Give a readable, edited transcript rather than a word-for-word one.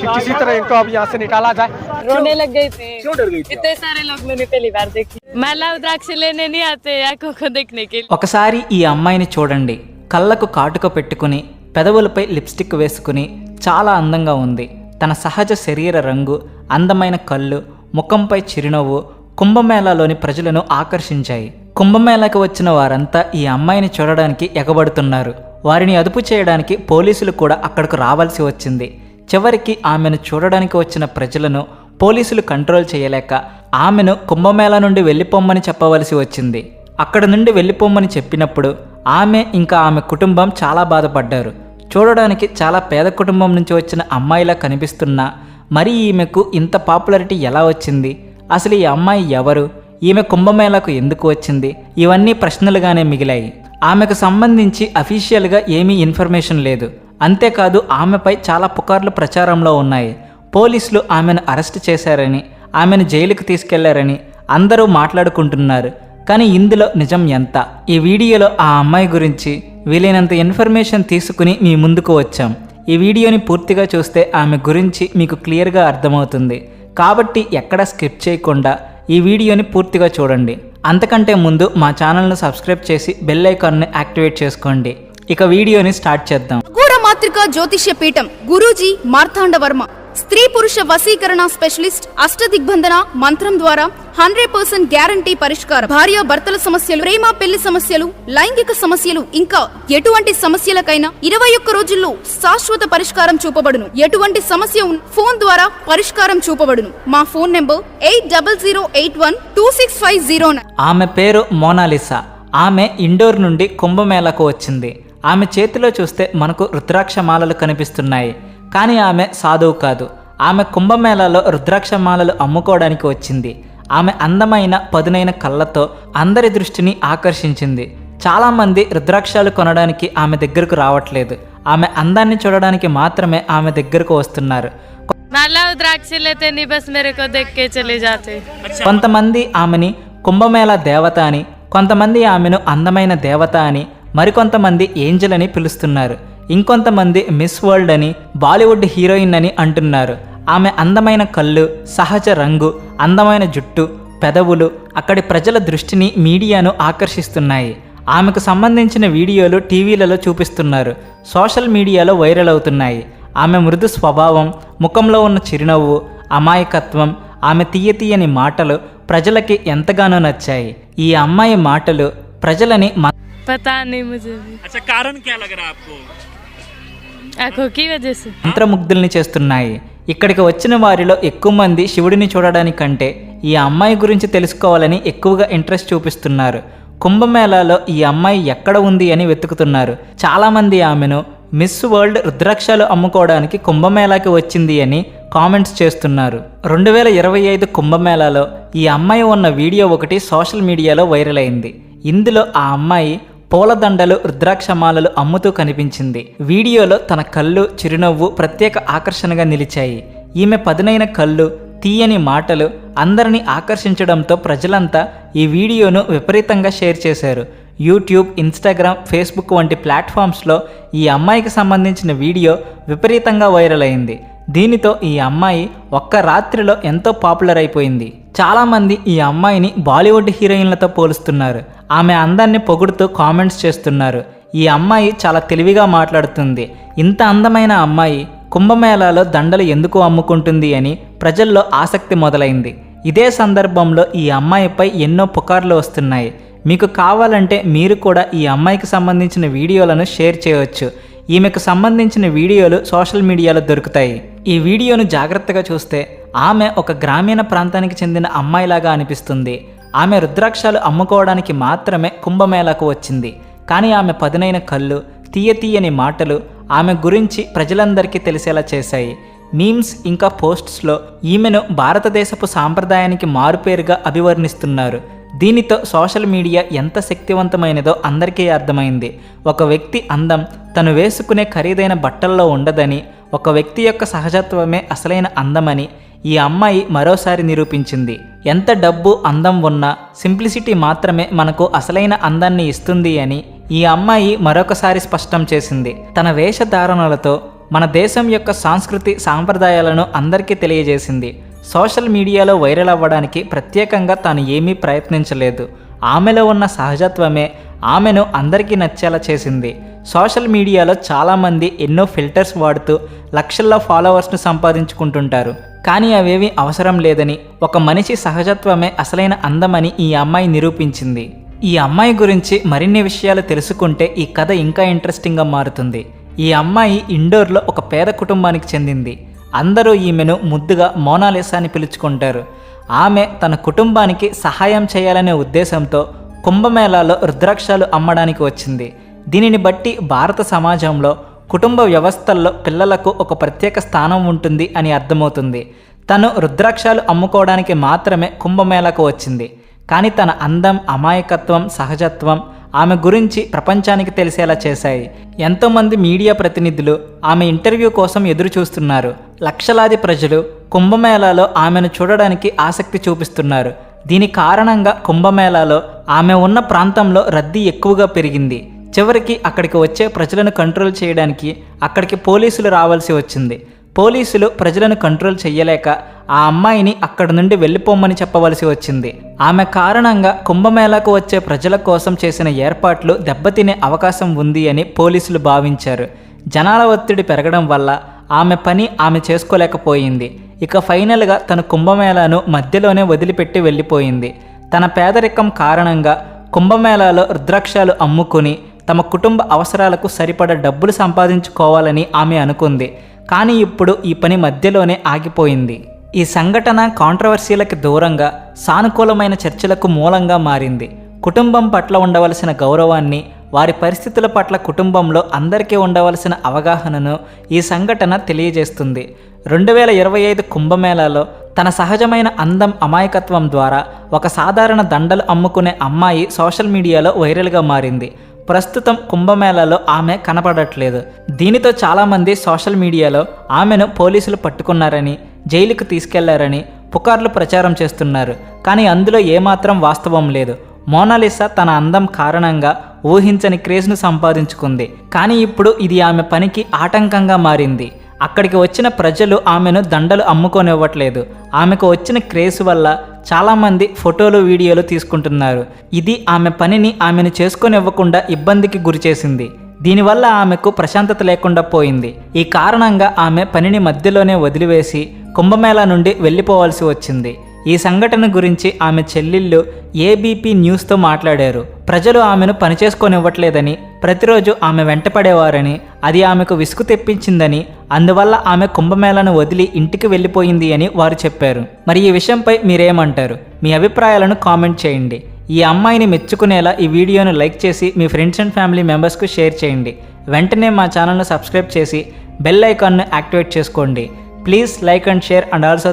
कि किसी तरह इनको अब यहाँ से निकाला जाए। रोने लग गई थी। क्यों डर गई थी? इतने सारे लोग मैंने पहली बार देखी। माला रुद्राक्ष लेने नहीं आते आंखों को देखने के लिए। ఒకసారి ఈ అమ్మాయిని చూడండి. కళ్ళకు కాటుక పెట్టుకుని పెదవులపై లిప్స్టిక్ వేసుకుని చాలా అందంగా ఉంది. తన సహజ శరీర రంగు, అందమైన కళ్ళు, ముఖంపై చిరునవ్వు కుంభమేళాలోని ప్రజలను ఆకర్షించాయి. కుంభమేళాకు వచ్చిన వారంతా ఈ అమ్మాయిని చూడడానికి ఎగబడుతున్నారు. వారిని అదుపు చేయడానికి పోలీసులు కూడా అక్కడకు రావాల్సి వచ్చింది. చివరికి ఆమెను చూడడానికి వచ్చిన ప్రజలను పోలీసులు కంట్రోల్ చేయలేక ఆమెను కుంభమేళా నుండి వెళ్ళిపోమ్మని చెప్పవలసి వచ్చింది. అక్కడ నుండి వెళ్ళిపోమ్మని చెప్పినప్పుడు ఆమె ఇంకా ఆమె కుటుంబం చాలా బాధపడ్డారు. చూడడానికి చాలా పేద కుటుంబం నుంచి వచ్చిన అమ్మాయిలా కనిపిస్తున్నా మరి ఈమెకు ఇంత పాపులారిటీ ఎలా వచ్చింది? అసలు ఈ అమ్మాయి ఎవరు? ఈమె కుంభమేళాకు ఎందుకు వచ్చింది? ఇవన్నీ ప్రశ్నలుగానే మిగిలాయి. ఆమెకు సంబంధించి అఫీషియల్గా ఏమీ ఇన్ఫర్మేషన్ లేదు. అంతేకాదు ఆమెపై చాలా పుకార్లు ప్రచారంలో ఉన్నాయి. పోలీసులు ఆమెను అరెస్ట్ చేశారని, ఆమెను జైలుకు తీసుకెళ్లారని అందరూ మాట్లాడుకుంటున్నారు. కానీ ఇందులో నిజం ఎంత? ఈ వీడియోలో ఆ అమ్మాయి గురించి వీలైనంత ఇన్ఫర్మేషన్ తీసుకుని మీ ముందుకు వచ్చాం. ఈ వీడియోని పూర్తిగా చూస్తే ఆమె గురించి మీకు క్లియర్గా అర్థమవుతుంది. కాబట్టి ఎక్కడా స్కిప్ చేయకుండా ఈ వీడియోని పూర్తిగా చూడండి. అంతకంటే ముందు మా ఛానల్ను సబ్స్క్రైబ్ చేసి బెల్ ఐకాన్ని యాక్టివేట్ చేసుకోండి. ఇక వీడియోని స్టార్ట్ చేద్దాం. మాత్రికా జ్యోతిష్య పీఠం గురూజీ మార్తాండ వర్మ స్త్రీ పురుష వశీకరణ స్పెషలిస్ట్. అష్టదిగ్బంధన మంత్రం ద్వారా 100% గ్యారంటీ పరిష్కారం. భార్య భర్తల సమస్యలు, ప్రేమ పెళ్లి సమస్యలు, లైంగిక సమస్యలు ఇంకా ఎటువంటి సమస్యలకైనా 21 రోజుల్లో శాశ్వత పరిష్కారం చూపబడును. ఎటువంటి సమస్య ఫోన్ ద్వారా పరిష్కారం చూపబడును. మా ఫోన్ నెంబర్ 8008126509. ఆమె పేరు మోనాలిసా. ఆమె ఇండోర్ నుండి కుంభమేళాకు వచ్చింది. ఆమె చేతిలో చూస్తే మనకు రుద్రాక్షమాలలు కనిపిస్తున్నాయి. కానీ ఆమె సాధువు కాదు. ఆమె కుంభమేళాలో రుద్రాక్షమాలలు అమ్ముకోవడానికి వచ్చింది. ఆమె అందమైన పదునైన కళ్ళతో అందరి దృష్టిని ఆకర్షించింది. చాలామంది రుద్రాక్షాలు కొనడానికి ఆమె దగ్గరకు రావట్లేదు. ఆమె అందాన్ని చూడడానికి మాత్రమే ఆమె దగ్గరకు వస్తున్నారు. కొంతమంది ఆమెని కుంభమేళా దేవత అని, కొంతమంది ఆమెను అందమైన దేవత అని, మరికొంతమంది ఏంజల్ అని పిలుస్తున్నారు. ఇంకొంతమంది మిస్ వరల్డ్ అని, బాలీవుడ్ హీరోయిన్ అని అంటున్నారు. ఆమె అందమైన కళ్ళు, సహజ రంగు, అందమైన జుట్టు, పెదవులు అక్కడి ప్రజల దృష్టిని, మీడియాను ఆకర్షిస్తున్నాయి. ఆమెకు సంబంధించిన వీడియోలు టీవీలలో చూపిస్తున్నారు. సోషల్ మీడియాలో వైరల్ అవుతున్నాయి. ఆమె మృదు స్వభావం, ముఖంలో ఉన్న చిరునవ్వు, అమాయకత్వం, ఆమె తీయని మాటలు ప్రజలకి ఎంతగానో నచ్చాయి. ఈ అమ్మాయి మాటలు ప్రజలని మంత్రముగ్ధుల్ని చేస్తున్నాయి. ఇక్కడికి వచ్చిన వారిలో ఎక్కువ మంది శివుడిని చూడడానికంటే ఈ అమ్మాయి గురించి తెలుసుకోవాలని ఎక్కువగా ఇంట్రెస్ట్ చూపిస్తున్నారు. కుంభమేళాలో ఈ అమ్మాయి ఎక్కడ ఉంది అని వెతుకుతున్నారు. చాలామంది ఆమెను మిస్ వరల్డ్ రుద్రాక్షాలు అమ్ముకోవడానికి కుంభమేళాకి వచ్చింది అని కామెంట్స్ చేస్తున్నారు. 2025 కుంభమేళాలో ఈ అమ్మాయి ఉన్న వీడియో ఒకటి సోషల్ మీడియాలో వైరల్ అయింది. ఇందులో ఆ అమ్మాయి పూలదండలు, రుద్రాక్షమాలలు అమ్ముతూ కనిపించింది. వీడియోలో తన కళ్ళు, చిరునవ్వు ప్రత్యేక ఆకర్షణగా నిలిచాయి. ఈమె పదునైన కళ్ళు, తీయని మాటలు అందరినీ ఆకర్షించడంతో ప్రజలంతా ఈ వీడియోను విపరీతంగా షేర్ చేశారు. యూట్యూబ్, ఇన్స్టాగ్రామ్, ఫేస్బుక్ వంటి ప్లాట్ఫామ్స్లో ఈ అమ్మాయికి సంబంధించిన వీడియో విపరీతంగా వైరల్ అయింది. దీనితో ఈ అమ్మాయి ఒక్క రాత్రిలో ఎంతో పాపులర్ అయిపోయింది. చాలామంది ఈ అమ్మాయిని బాలీవుడ్ హీరోయిన్లతో పోలుస్తున్నారు. ఆమె అందాన్ని పొగుడుతూ కామెంట్స్ చేస్తున్నారు. ఈ అమ్మాయి చాలా తెలివిగా మాట్లాడుతుంది. ఇంత అందమైన అమ్మాయి కుంభమేళాలో దండలు ఎందుకు అమ్ముకుంటుంది అని ప్రజల్లో ఆసక్తి మొదలైంది. ఇదే సందర్భంలో ఈ అమ్మాయిపై ఎన్నో పుకార్లు వస్తున్నాయి. మీకు కావాలంటే మీరు కూడా ఈ అమ్మాయికి సంబంధించిన వీడియోలను షేర్ చేయవచ్చు. ఈమెకు సంబంధించిన వీడియోలు సోషల్ మీడియాలో దొరుకుతాయి. ఈ వీడియోను జాగ్రత్తగా చూస్తే ఆమె ఒక గ్రామీణ ప్రాంతానికి చెందిన అమ్మాయిలాగా అనిపిస్తుంది. ఆమె రుద్రాక్షాలు అమ్ముకోవడానికి మాత్రమే కుంభమేళాకు వచ్చింది. కానీ ఆమె పదునైన కళ్ళు, తీయని మాటలు ఆమె గురించి ప్రజలందరికీ తెలిసేలా చేశాయి. మీమ్స్ ఇంకా పోస్ట్స్లో ఈమెను భారతదేశపు సాంప్రదాయానికి మారుపేరుగా అభివర్ణిస్తున్నారు. దీనితో సోషల్ మీడియా ఎంత శక్తివంతమైనదో అందరికీ అర్థమైంది. ఒక వ్యక్తి అందం తను వేసుకునే ఖరీదైన బట్టల్లో ఉండదని, ఒక వ్యక్తి యొక్క సహజత్వమే అసలైన అందమని ఈ అమ్మాయి మరోసారి నిరూపించింది. ఎంత డబ్బు, అందం ఉన్నా సింప్లిసిటీ మాత్రమే మనకు అసలైన అందాన్ని ఇస్తుంది అని ఈ అమ్మాయి మరొకసారి స్పష్టం చేసింది. తన వేషధారణలతో మన దేశం యొక్క సంస్కృతి సాంప్రదాయాలను అందరికీ తెలియజేసింది. సోషల్ మీడియాలో వైరల్ అవ్వడానికి ప్రత్యేకంగా తాను ఏమీ ప్రయత్నించలేదు. ఆమెలో ఉన్న సహజత్వమే ఆమెను అందరికీ నచ్చేలా చేసింది. సోషల్ మీడియాలో చాలామంది ఎన్నో ఫిల్టర్స్ వాడుతూ లక్షల్లో ఫాలోవర్స్ను సంపాదించుకుంటుంటారు. కానీ అవేమీ అవసరం లేదని, ఒక మనిషి సహజత్వమే అసలైన అందమని ఈ అమ్మాయి నిరూపించింది. ఈ అమ్మాయి గురించి మరిన్ని విషయాలు తెలుసుకుంటే ఈ కథ ఇంకా ఇంట్రెస్టింగ్గా మారుతుంది. ఈ అమ్మాయి ఇండోర్లో ఒక పేద కుటుంబానికి చెందింది. అందరూ ఈమెను ముద్దుగా మోనాలిసా అని పిలుచుకుంటారు. ఆమె తన కుటుంబానికి సహాయం చేయాలనే ఉద్దేశంతో కుంభమేళాలో రుద్రాక్షాలు అమ్మడానికి వచ్చింది. దీనిని బట్టి భారత సమాజంలో కుటుంబ వ్యవస్థల్లో పిల్లలకు ఒక ప్రత్యేక స్థానం ఉంటుంది అని అర్థమవుతుంది. తను రుద్రాక్షాలు అమ్ముకోవడానికి మాత్రమే కుంభమేళాకు వచ్చింది. కానీ తన అందం, అమాయకత్వం, సహజత్వం ఆమె గురించి ప్రపంచానికి తెలిసేలా చేశాయి. ఎంతోమంది మీడియా ప్రతినిధులు ఆమె ఇంటర్వ్యూ కోసం ఎదురు చూస్తున్నారు. లక్షలాది ప్రజలు కుంభమేళాలో ఆమెను చూడడానికి ఆసక్తి చూపిస్తున్నారు. దీని కారణంగా కుంభమేళాలో ఆమె ఉన్న ప్రాంతంలో రద్దీ ఎక్కువగా పెరిగింది. చివరికి అక్కడికి వచ్చే ప్రజలను కంట్రోల్ చేయడానికి అక్కడికి పోలీసులు రావాల్సి వచ్చింది. పోలీసులు ప్రజలను కంట్రోల్ చేయలేక ఆ అమ్మాయిని అక్కడి నుండి వెళ్ళిపోమని చెప్పవలసి వచ్చింది. ఆమె కారణంగా కుంభమేళాకు వచ్చే ప్రజల కోసం చేసిన ఏర్పాట్లు దెబ్బతినే అవకాశం ఉంది అని పోలీసులు భావించారు. జనాల ఒత్తిడి పెరగడం వల్ల ఆమె పని ఆమె చేసుకోలేకపోయింది. ఇక ఫైనల్గా తన కుంభమేళాను మధ్యలోనే వదిలిపెట్టి వెళ్ళిపోయింది. తన పేదరికం కారణంగా కుంభమేళాలో రుద్రాక్షాలు అమ్ముకుని తమ కుటుంబ అవసరాలకు సరిపడ డబ్బులు సంపాదించుకోవాలని ఆమె అనుకుంది. కానీ ఇప్పుడు ఈ పని మధ్యలోనే ఆగిపోయింది. ఈ సంఘటన కాంట్రవర్సీలకు దూరంగా సానుకూలమైన చర్చలకు మూలంగా మారింది. కుటుంబం పట్ల ఉండవలసిన గౌరవాన్ని, వారి పరిస్థితుల పట్ల కుటుంబంలో అందరికీ ఉండవలసిన అవగాహనను ఈ సంఘటన తెలియజేస్తుంది. 2025 కుంభమేళాలో తన సహజమైన అందం, అమాయకత్వం ద్వారా ఒక సాధారణ దండలు అమ్ముకునే అమ్మాయి సోషల్ మీడియాలో వైరల్గా మారింది. ప్రస్తుతం కుంభమేళాలో ఆమె కనపడట్లేదు. దీనితో చాలామంది సోషల్ మీడియాలో ఆమెను పోలీసులు పట్టుకున్నారని, జైలుకు తీసుకెళ్లారని పుకార్లు ప్రచారం చేస్తున్నారు. కానీ అందులో ఏమాత్రం వాస్తవం లేదు. మోనాలిసా తన అందం కారణంగా ఊహించని క్రేజ్ను సంపాదించుకుంది. కానీ ఇప్పుడు ఇది ఆమె పనికి ఆటంకంగా మారింది. అక్కడికి వచ్చిన ప్రజలు ఆమెను దండలు అమ్ముకోనివ్వట్లేదు. ఆమెకు వచ్చిన క్రేజ్ వల్ల చాలామంది ఫోటోలు, వీడియోలు తీసుకుంటున్నారు. ఇది ఆమె పనిని ఆమెను చేసుకొనివ్వకుండా ఇబ్బందికి గురిచేసింది. దీనివల్ల ఆమెకు ప్రశాంతత లేకుండా పోయింది. ఈ కారణంగా ఆమె పనిని మధ్యలోనే వదిలివేసి కుంభమేళా నుండి వెళ్ళిపోవాల్సి వచ్చింది. ఈ సంఘటన గురించి ఆమె చెల్లెళ్ళు ఏబీపీ న్యూస్తో మాట్లాడారు. ప్రజలు ఆమెను పనిచేసుకొనివ్వట్లేదని, ప్రతిరోజు ఆమె వెంటపడేవారని, అది ఆమెకు విసుగు తెప్పించిందని, అందువల్ల ఆమె కుంభమేళాను వదిలి ఇంటికి వెళ్ళిపోయింది అని వారు చెప్పారు. మరి ఈ విషయంపై మీరేమంటారు? మీ అభిప్రాయాలను కామెంట్ చేయండి. ఈ అమ్మాయిని మెచ్చుకునేలా ఈ వీడియోను లైక్ చేసి మీ ఫ్రెండ్స్ అండ్ ఫ్యామిలీ మెంబర్స్కు షేర్ చేయండి. వెంటనే మా ఛానల్ను సబ్స్క్రైబ్ చేసి బెల్ ఐకాన్ను యాక్టివేట్ చేసుకోండి. Please like and share and also